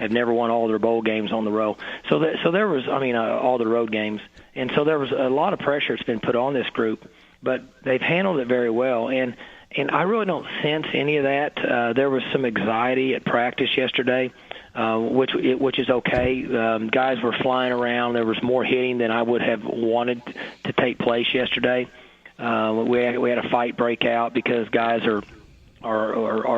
have never won all their bowl games on the road. So there was, all the road games. And so there was a lot of pressure that's been put on this group, but they've handled it very well. And I really don't sense any of that. There was some anxiety at practice yesterday, which is okay. Guys were flying around. There was more hitting than I would have wanted to take place yesterday. We had a fight break out because guys are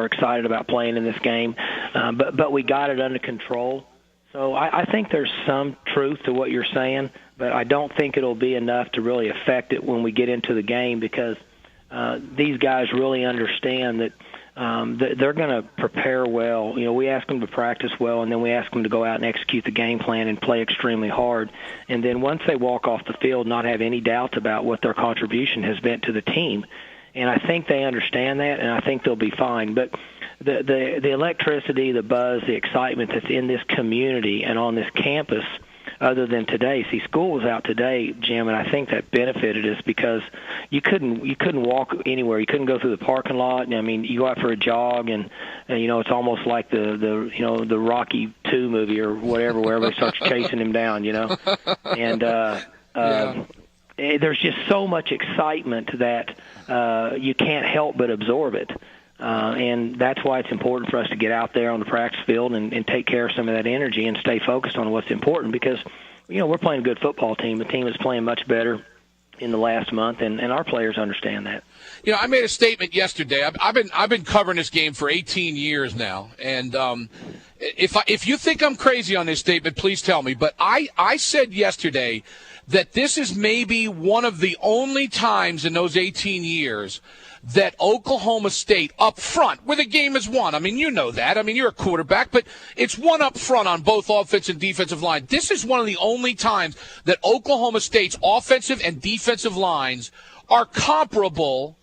excited about playing in this game, but we got it under control. So I think there's some truth to what you're saying, but I don't think it'll be enough to really affect it when we get into the game, because these guys really understand that they're going to prepare well. We ask them to practice well, and then we ask them to go out and execute the game plan and play extremely hard. And then once they walk off the field, not have any doubts about what their contribution has been to the team. And I think they understand that, and I think they'll be fine. But the electricity, the buzz, the excitement that's in this community and on this campus, other than today. See, school was out today, Jim, and I think that benefited us because you couldn't walk anywhere. You couldn't go through the parking lot. You go out for a jog, and it's almost like the Rocky II movie or whatever, where everybody starts chasing him down, And there's just so much excitement that you can't help but absorb it. And that's why it's important for us to get out there on the practice field and take care of some of that energy and stay focused on what's important, because, we're playing a good football team. The team is playing much better in the last month, and our players understand that. I made a statement yesterday. I've been covering this game for 18 years now, and if you think I'm crazy on this statement, please tell me. But I said yesterday that this is maybe one of the only times in those 18 years that Oklahoma State up front, where the game is won. You know that. You're a quarterback, but it's one up front on both offensive and defensive line. This is one of the only times that Oklahoma State's offensive and defensive lines are comparable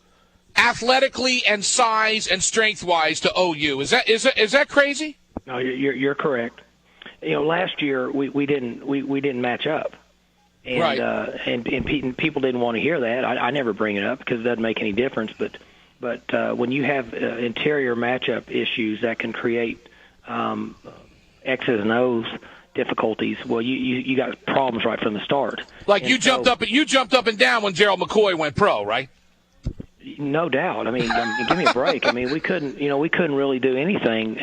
athletically and size and strength-wise to OU. Is that crazy? No, you're correct. Last year we didn't match up. And, right. And people didn't want to hear that. I never bring it up because it doesn't make any difference. But when you have interior matchup issues that can create X's and O's difficulties, well, you got problems right from the start. Like you jumped up and down when Gerald McCoy went pro, right? No doubt. Give me a break. We couldn't really do anything.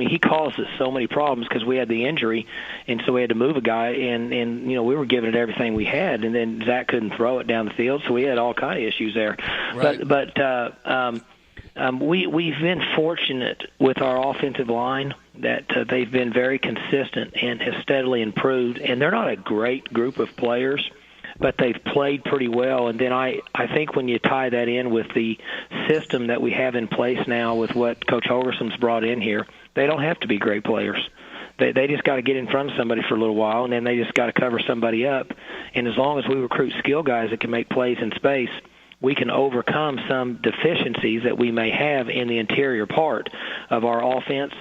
He caused us so many problems because we had the injury, and so we had to move a guy, and we were giving it everything we had, and then Zach couldn't throw it down the field, so we had all kind of issues there. Right. But we've been fortunate with our offensive line that they've been very consistent and have steadily improved, and they're not a great group of players, but they've played pretty well. And then I think when you tie that in with the system that we have in place now with what Coach Holgerson's brought in here, they don't have to be great players. They just got to get in front of somebody for a little while, and then they just got to cover somebody up. And as long as we recruit skill guys that can make plays in space, we can overcome some deficiencies that we may have in the interior part of our offense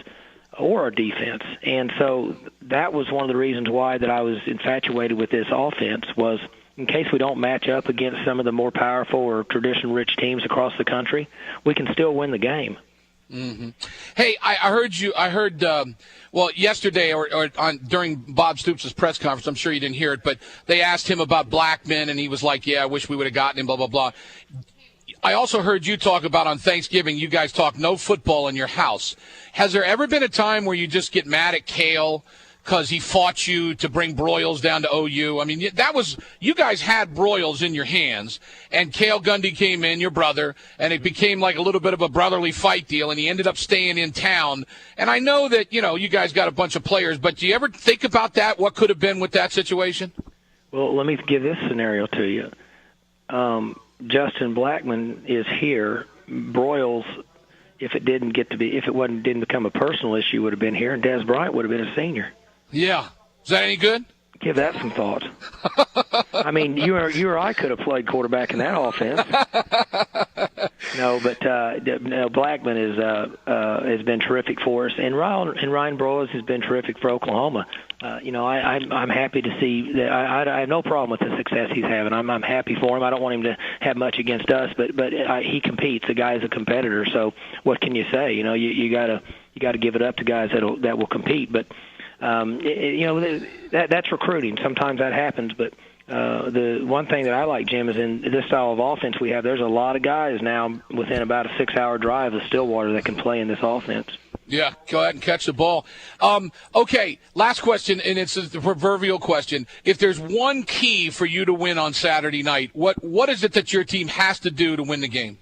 or our defense. And so that was one of the reasons why that I was infatuated with this offense, was in case we don't match up against some of the more powerful or tradition-rich teams across the country, we can still win the game. Mm-hmm. Hey, I heard yesterday or during Bob Stoops' press conference, I'm sure you didn't hear it, but they asked him about Blackman, and he was like, yeah, I wish we would have gotten him, blah, blah, blah. I also heard you talk about on Thanksgiving, you guys talk no football in your house. Has there ever been a time where you just get mad at Cale because he fought you to bring Broyles down to OU? You guys had Broyles in your hands, and Cale Gundy came in, your brother, and it became like a little bit of a brotherly fight deal, and he ended up staying in town. And I know that, you guys got a bunch of players, but do you ever think about that, what could have been with that situation? Well, let me give this scenario to you. Justin Blackman is here. Broyles, if it didn't become a personal issue, would have been here, and Des Bryant would have been a senior. Yeah. Is that any good? Give that some thought. You or I could have played quarterback in that offense. No, but Blackman has been terrific for us, and Ryan Broyles has been terrific for Oklahoma. I'm happy to see that. I have no problem with the success he's having. I'm happy for him. I don't want him to have much against us, but he competes. The guy is a competitor. So what can you say? You got to you got to give it up to guys that will compete. But that's recruiting. Sometimes that happens, but the one thing that I like, Jim, is in this style of offense we have, there's a lot of guys now within about a 6-hour drive of Stillwater that can play in this offense. Yeah, go ahead and catch the ball. Okay, last question, and it's the proverbial question. If there's one key for you to win on Saturday night, what is it that your team has to do to win the game?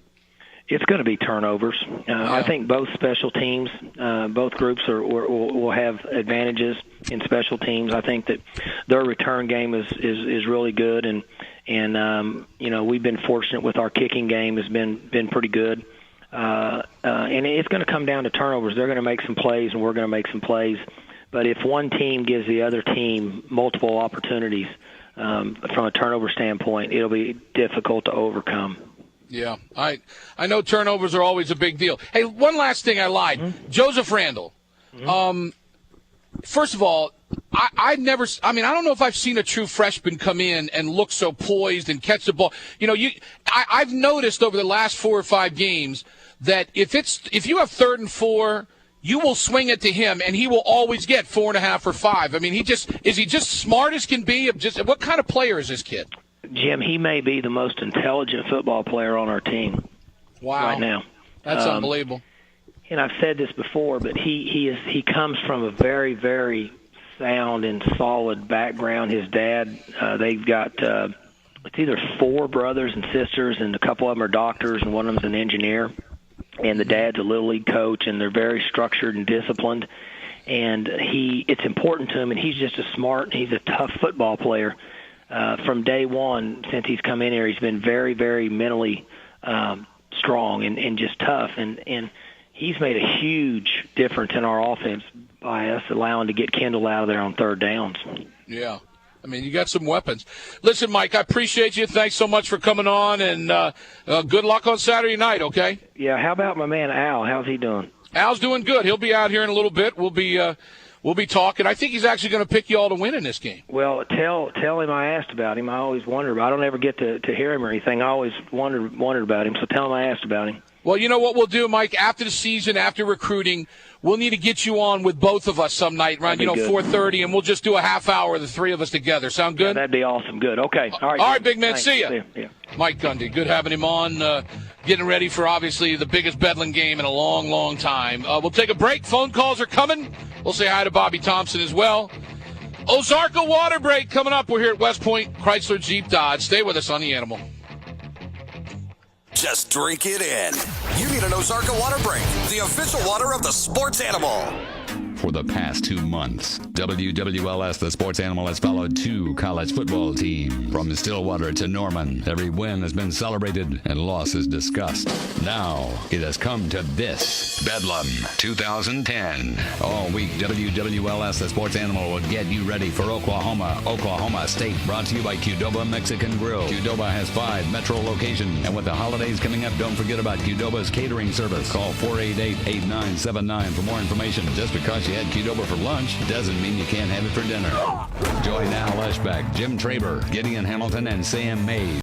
It's going to be turnovers. I think both special teams, both groups will have advantages in special teams. I think that their return game is really good, and we've been fortunate with our kicking game has been pretty good. And it's going to come down to turnovers. They're going to make some plays, and we're going to make some plays. But if one team gives the other team multiple opportunities from a turnover standpoint, it'll be difficult to overcome. Yeah, I know turnovers are always a big deal. Hey, one last thing I lied. Mm-hmm. Joseph Randall. Mm-hmm. First of all, I don't know if I've seen a true freshman come in and look so poised and catch the ball. I've noticed over the last 4 or 5 games that if you have 3rd and 4, you will swing it to him, and he will always get 4.5 or 5. I mean, is he just smart as can be? What kind of player is this kid? Jim, he may be the most intelligent football player on our team. Wow. Right now. That's unbelievable. And I've said this before, but he comes from a very, very sound and solid background. His dad, they've got it's either 4 brothers and sisters, and a couple of them are doctors, and one of them's an engineer. And the dad's a Little League coach, and they're very structured and disciplined. And it's important to him, and he's just he's a tough football player. From day one, since he's come in here, he's been very, very mentally strong and just tough. And he's made a huge difference in our offense by us allowing to get Kendall out of there on 3rd downs. Yeah. I mean, you got some weapons. Listen, Mike, I appreciate you. Thanks so much for coming on, and good luck on Saturday night, okay? Yeah, how about my man Al? How's he doing? Al's doing good. He'll be out here in a little bit. We'll be talking. I think he's actually going to pick you all to win in this game. Well, tell him I asked about him. I always wondered. I don't ever get to hear him or anything. I always wondered about him, so tell him I asked about him. Well, you know what we'll do, Mike? After the season, after recruiting, we'll need to get you on with both of us some night around, 4:30, and we'll just do a half hour, the 3 of us together. Sound good? Yeah, that'd be awesome. Good. Okay. All right, big man. Thanks. See ya. Yeah. Mike Gundy, good having him on. Getting ready for, obviously, the biggest Bedlam game in a long, long time. We'll take a break. Phone calls are coming. We'll say hi to Bobby Thompson as well. Ozarka water break coming up. We're here at West Point Chrysler Jeep Dodge. Stay with us on The Animal. Just drink it in. You need an Ozarka water break, the official water of the sports animal. For the past 2 months, WWLS, the sports animal, has followed 2 college football teams. From Stillwater to Norman, every win has been celebrated and loss is discussed. Now, it has come to this. Bedlam 2010. All week, WWLS, the sports animal, will get you ready for Oklahoma State. Brought to you by Qdoba Mexican Grill. Qdoba has 5 metro locations. And with the holidays coming up, don't forget about Qdoba's catering service. Call 488-8979 for more information. Just because you had Qdoba for lunch doesn't mean you can't have it for dinner. Join Al Eschbach, Jim Traber, Gideon Hamilton, and Sam Mays